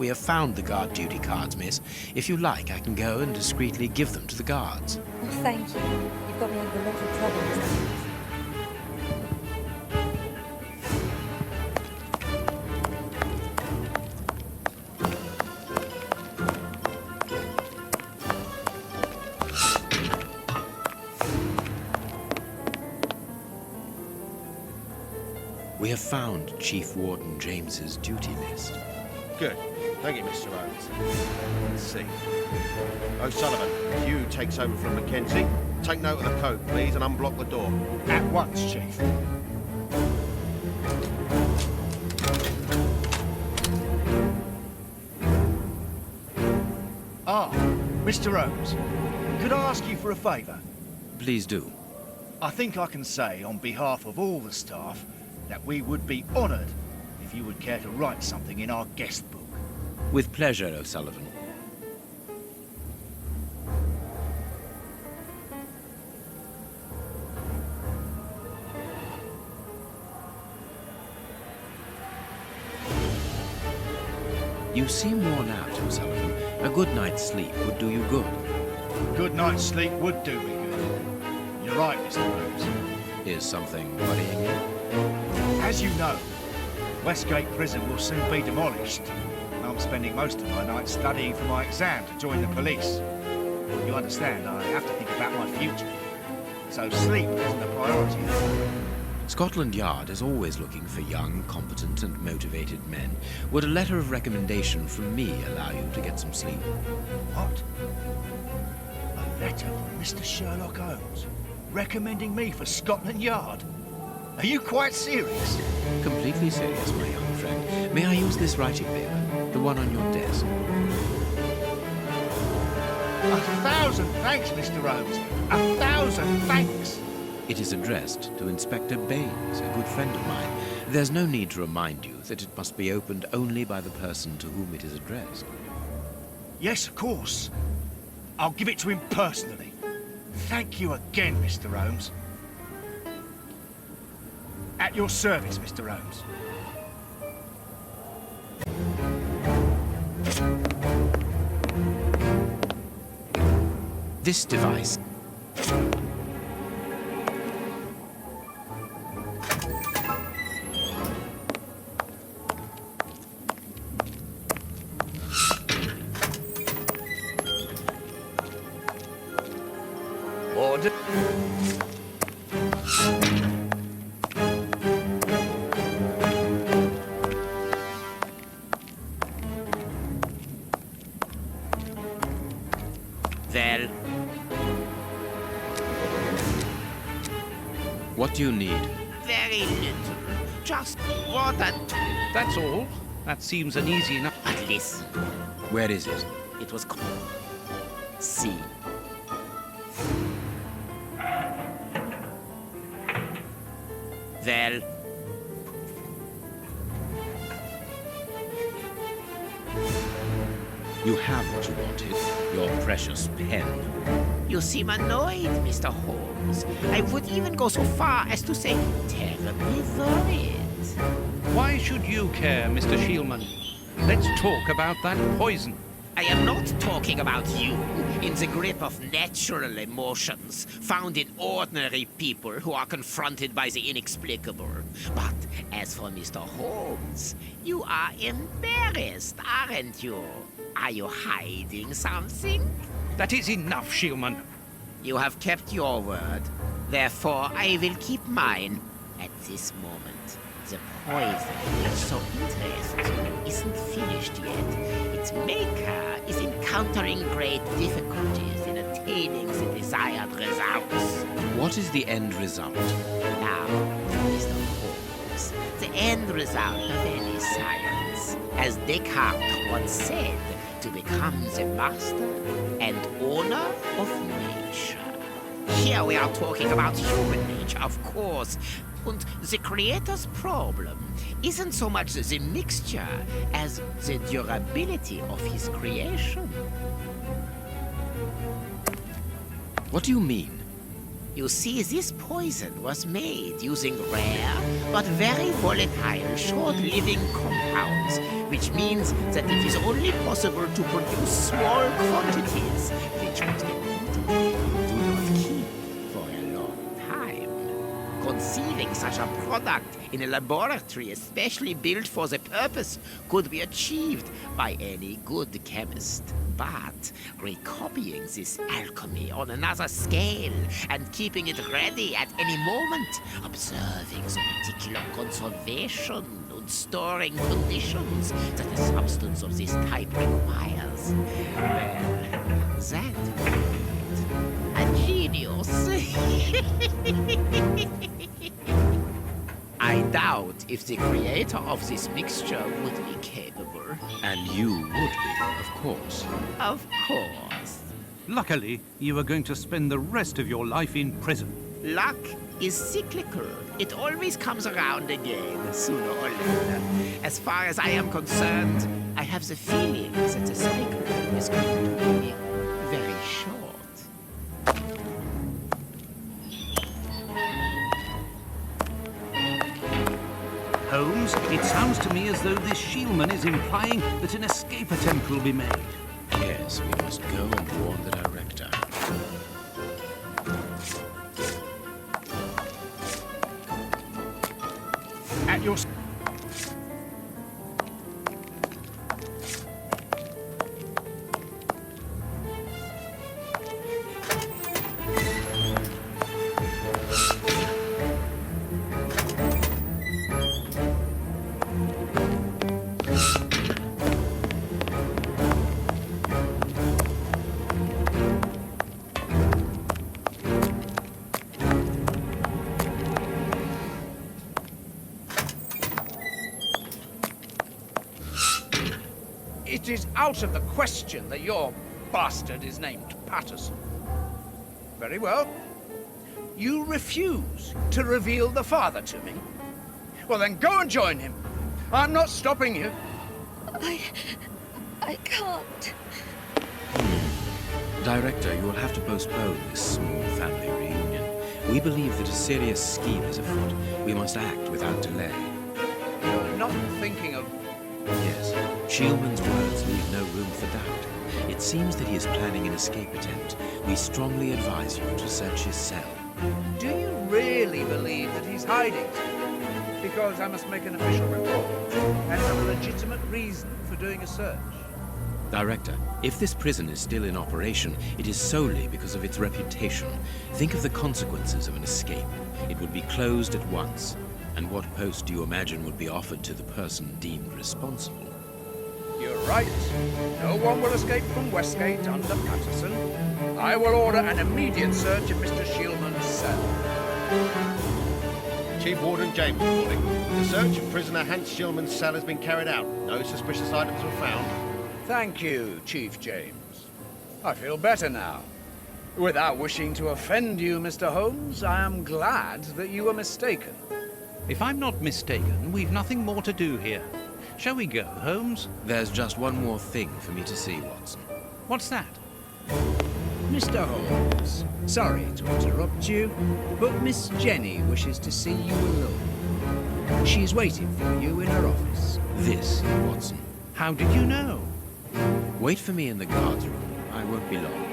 have found the guard duty cards, miss. If you like, I can go and discreetly give them to the guards. Oh, thank you. You've got me into a lot of trouble, Mr. Holmes. We have found Chief Warden James's duty list. Good. Thank you, Mr. Holmes. Let's see. O'Sullivan, Hugh takes over from Mackenzie. Take note of the code, please, and unblock the door. At once, Chief. Ah, Mr. Holmes, could I ask you for a favour? Please do. I think I can say on behalf of all the staff that we would be honoured if you would care to write something in our guest book. With pleasure, O'Sullivan. You seem worn out, O'Sullivan. A good night's sleep would do you good. Good night's sleep would do me good. You're right, Mr. Holmes. Is something worrying you? As you know, Westgate Prison will soon be demolished, and I'm spending most of my nights studying for my exam to join the police. You understand, I have to think about my future, so sleep isn't a priority. Scotland Yard is always looking for young, competent and motivated men. Would a letter of recommendation from me allow you to get some sleep? What? A letter from Mr. Sherlock Holmes, recommending me for Scotland Yard? Are you quite serious? Completely serious, my young friend. May I use this writing paper? The one on your desk? 1,000 thanks, Mr. Holmes. 1,000 thanks. It is addressed to Inspector Baines, a good friend of mine. There's no need to remind you that it must be opened only by the person to whom it is addressed. Yes, of course. I'll give it to him personally. Thank you again, Mr. Holmes. At your service, Mr. Holmes. This device... Order. Well... What do you need? Very little. Just water. That's all. That seems an easy enough... But listen, Where is it? it was called... See. Well... You have what you wanted. Your precious pen. You seem annoyed, Mr. Holmes. I would even go so far as to say terribly worried. Why should you care, Mr. Shielman? Let's talk about that poison. I am not talking about you in the grip of natural emotions found in ordinary people who are confronted by the inexplicable. But as for Mr. Holmes, you are embarrassed, aren't you? Are you hiding something? That is enough, Shielman. You have kept your word. Therefore, I will keep mine. At this moment, the poison that's so interesting isn't finished yet. Its maker is encountering great difficulties in attaining the desired results. What is the end result? Now, Mr. Holmes, the end result of any science, as Descartes once said, to become the master and owner of nature. Here we are talking about human nature, of course. And the creator's problem isn't so much the mixture as the durability of his creation. What do you mean? You see, this poison was made using rare but very volatile short-living compounds, which means that it is only possible to produce small quantities, which would importantly do not keep for a long time. Conceiving such a product in a laboratory especially built for the purpose could be achieved by any good chemist. But recopying this alchemy on another scale and keeping it ready at any moment, observing the particular conservation and storing conditions that a substance of this type requires, well, that a genius. I doubt if the creator of this mixture would be capable. And you would be, of course. Of course. Luckily, you are going to spend the rest of your life in prison. Luck is cyclical. It always comes around again, sooner or later. As far as I am concerned, I have the feeling that the cycle is going to be very short. Holmes, it sounds to me as though this Shielman is implying that an escape attempt will be made. Yes, we must go and warn the director. At your... It is out of the question that your bastard is named Patterson. Very well. You refuse to reveal the father to me. Well, then go and join him. I'm not stopping you. I can't. Director, you will have to postpone this small family reunion. We believe that a serious scheme is afoot. We must act without delay. You're not thinking of... Yes, Shielman's words leave no room for doubt. It seems that he is planning an escape attempt. We strongly advise you to search his cell. Do you really believe that he's hiding? Because I must make an official report and have a legitimate reason for doing a search. Director, if this prison is still in operation, it is solely because of its reputation. Think of the consequences of an escape. It would be closed at once. And what post do you imagine would be offered to the person deemed responsible? You're right. No one will escape from Westgate under Patterson. I will order an immediate search of Mr. Shielman's cell. Chief Warden James reporting. The search of prisoner Hans Shillman's cell has been carried out. No suspicious items were found. Thank you, Chief James. I feel better now. Without wishing to offend you, Mr. Holmes, I am glad that you were mistaken. If I'm not mistaken, we've nothing more to do here. Shall we go, Holmes? There's just one more thing for me to see, Watson. What's that? Mr. Holmes, sorry to interrupt you, but Miss Jenny wishes to see you alone. She's waiting for you in her office. This, Watson. How did you know? Wait for me in the guard's room. I won't be long.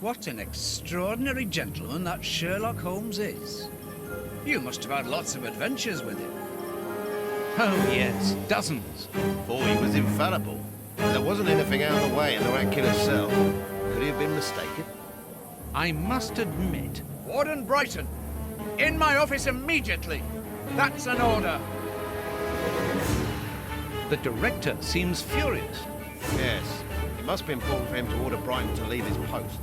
What an extraordinary gentleman that Sherlock Holmes is. You must have had lots of adventures with him. Oh, yes, dozens. Thought he was infallible. There wasn't anything out of the way in the rat killer's cell. Could he have been mistaken? I must admit... Warden Brighton, in my office immediately. That's an order. The director seems furious. Yes. It must be important for him to order Brighton to leave his post.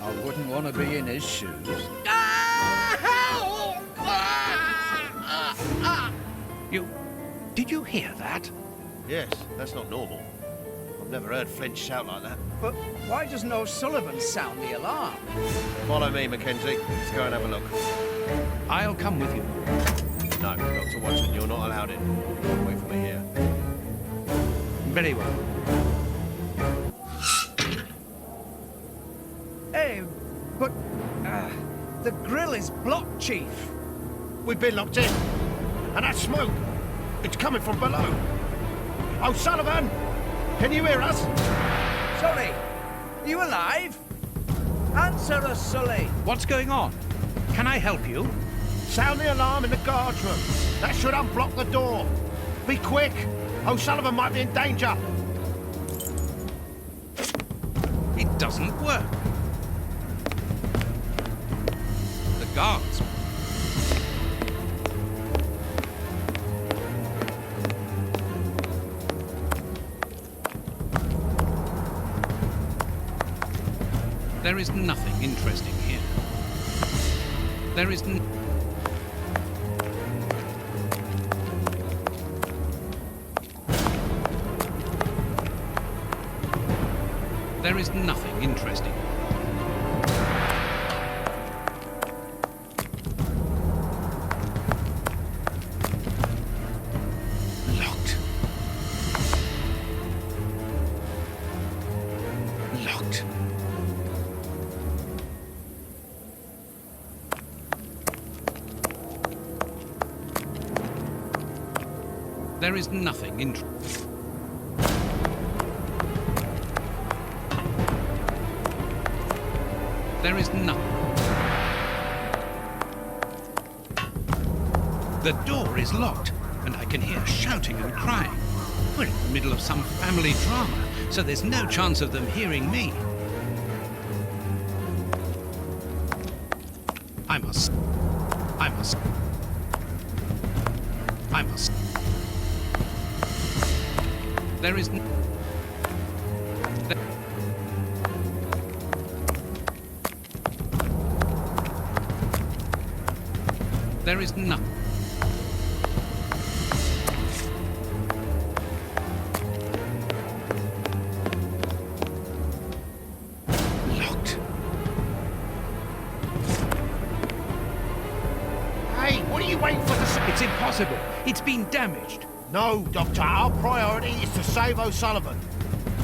I wouldn't want to be in his shoes. Did you hear that? Yes, that's not normal. I've never heard Flint shout like that. But why doesn't O'Sullivan sound the alarm? Follow me, Mackenzie. Let's go and have a look. I'll come with you. No, Dr. Watson, you're not allowed in. Wait for me here. Very well. is blocked, Chief. We've been locked in. And that smoke, it's coming from below. O'Sullivan, can you hear us? Sully, are you alive? Answer us, Sully. What's going on? Can I help you? Sound the alarm in the guard's room. That should unblock the door. Be quick. O'Sullivan might be in danger. It doesn't work. The guards. There is nothing interesting here. There is There is nothing interesting. Locked. Locked. There is nothing interesting. There is nothing. The door is locked, and I can hear shouting and crying. We're in the middle of some family drama, so there's no chance of them hearing me. I must. There is There is nothing. Locked. Hey, what are you waiting for? It's impossible. It's been damaged. No, Doctor. Our priority is to save O'Sullivan.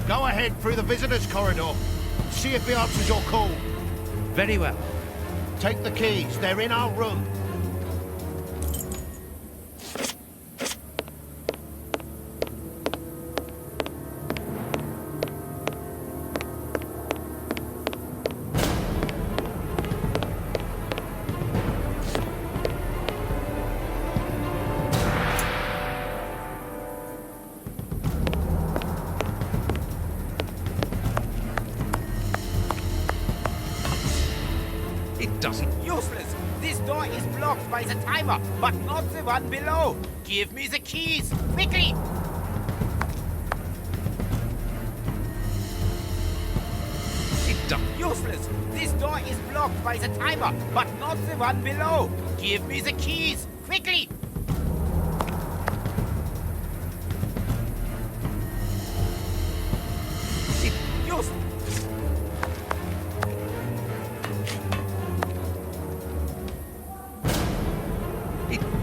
Go ahead through the visitors' corridor. See if he answers your call. Very well. Take the keys. They're in our room. It doesn't. Useless! This door is blocked by the timer, but not the one below. Give me the keys, quickly! It doesn't. Useless! This door is blocked by the timer, but not the one below. Give me the keys, quickly! Useless!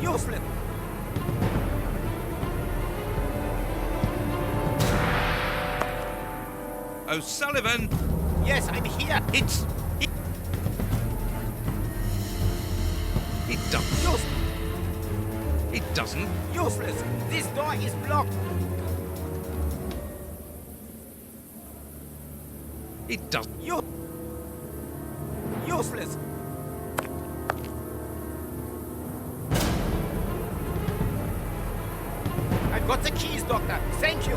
Useless! O'Sullivan! Yes, I'm here. It doesn't. It doesn't. Useless! This door is blocked. It doesn't. Useless! I've got the keys, Doctor. Thank you.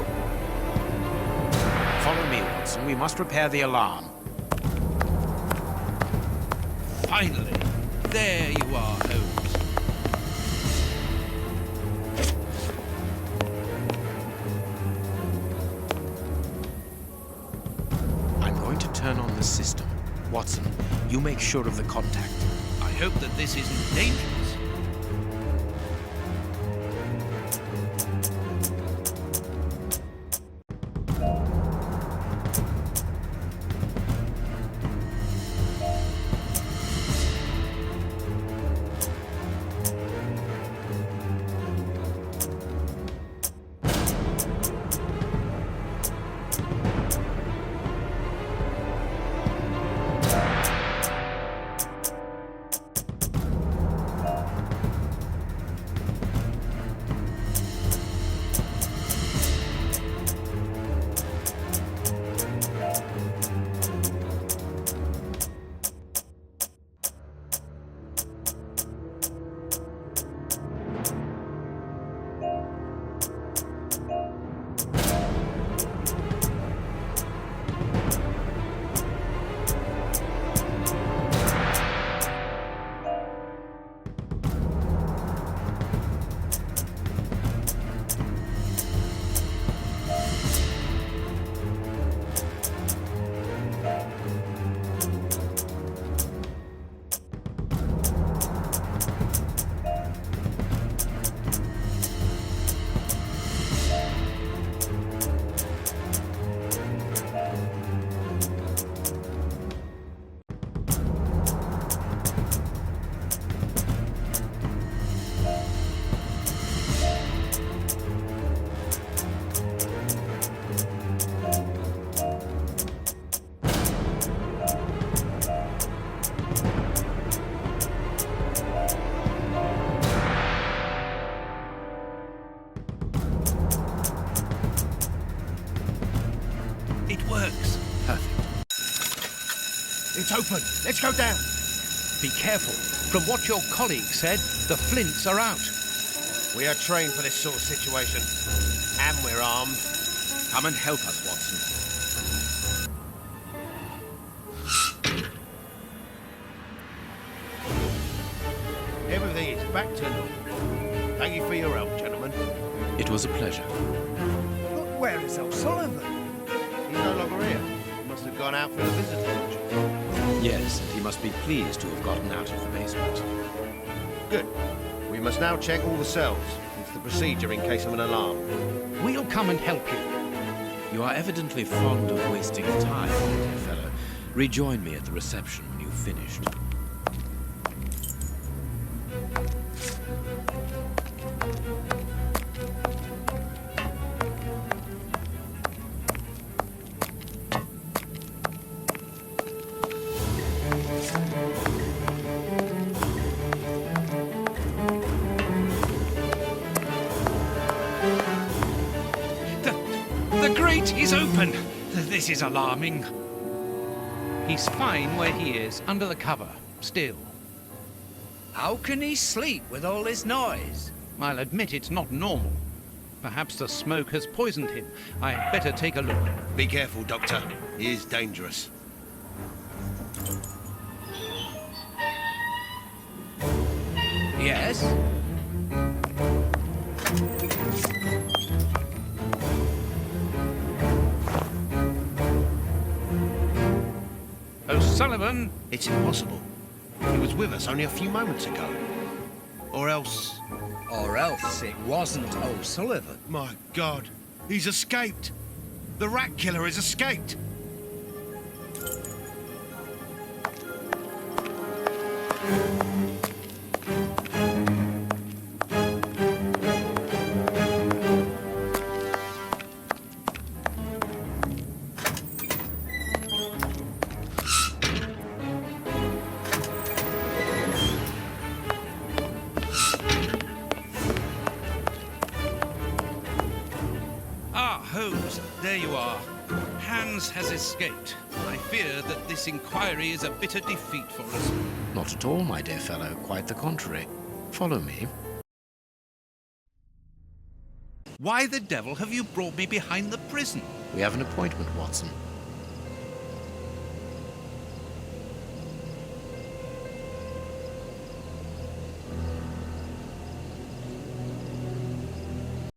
Follow me, Watson. We must repair the alarm. Finally. There you are, Holmes. I'm going to turn on the system. Watson, you make sure of the contact. I hope that this isn't dangerous. works. Perfect. It's open. Let's go down. Be careful. From what your colleague said, the flints are out. We are trained for this sort of situation. And we're armed. Come and help us, Watson. Everything is back to normal. Thank you for your help, gentlemen. It was a pleasure. But where is O'Sullivan? He's no longer here. He must have gone out for the visitor lodge. Yes, and he must be pleased to have gotten out of the basement. Good. We must now check all the cells. It's the procedure in case of an alarm. We'll come and help you. You are evidently fond of wasting time, my dear fellow. Rejoin me at the reception when you've finished. The grate is open. This is alarming. He's fine where he is, under the cover, still. How can he sleep with all this noise? I'll admit it's not normal. Perhaps the smoke has poisoned him. I'd better take a look. Be careful, Doctor. He is dangerous. Yes? O'Sullivan! It's impossible. He was with us only a few moments ago. Or else... Or else it wasn't O'Sullivan. My God, he's escaped. The rat killer has escaped. Holmes, there you are. Hans has escaped. I fear that this inquiry is a bitter defeat for us. Not at all, my dear fellow. Quite the contrary. Follow me. Why the devil have you brought me behind the prison? We have an appointment, Watson.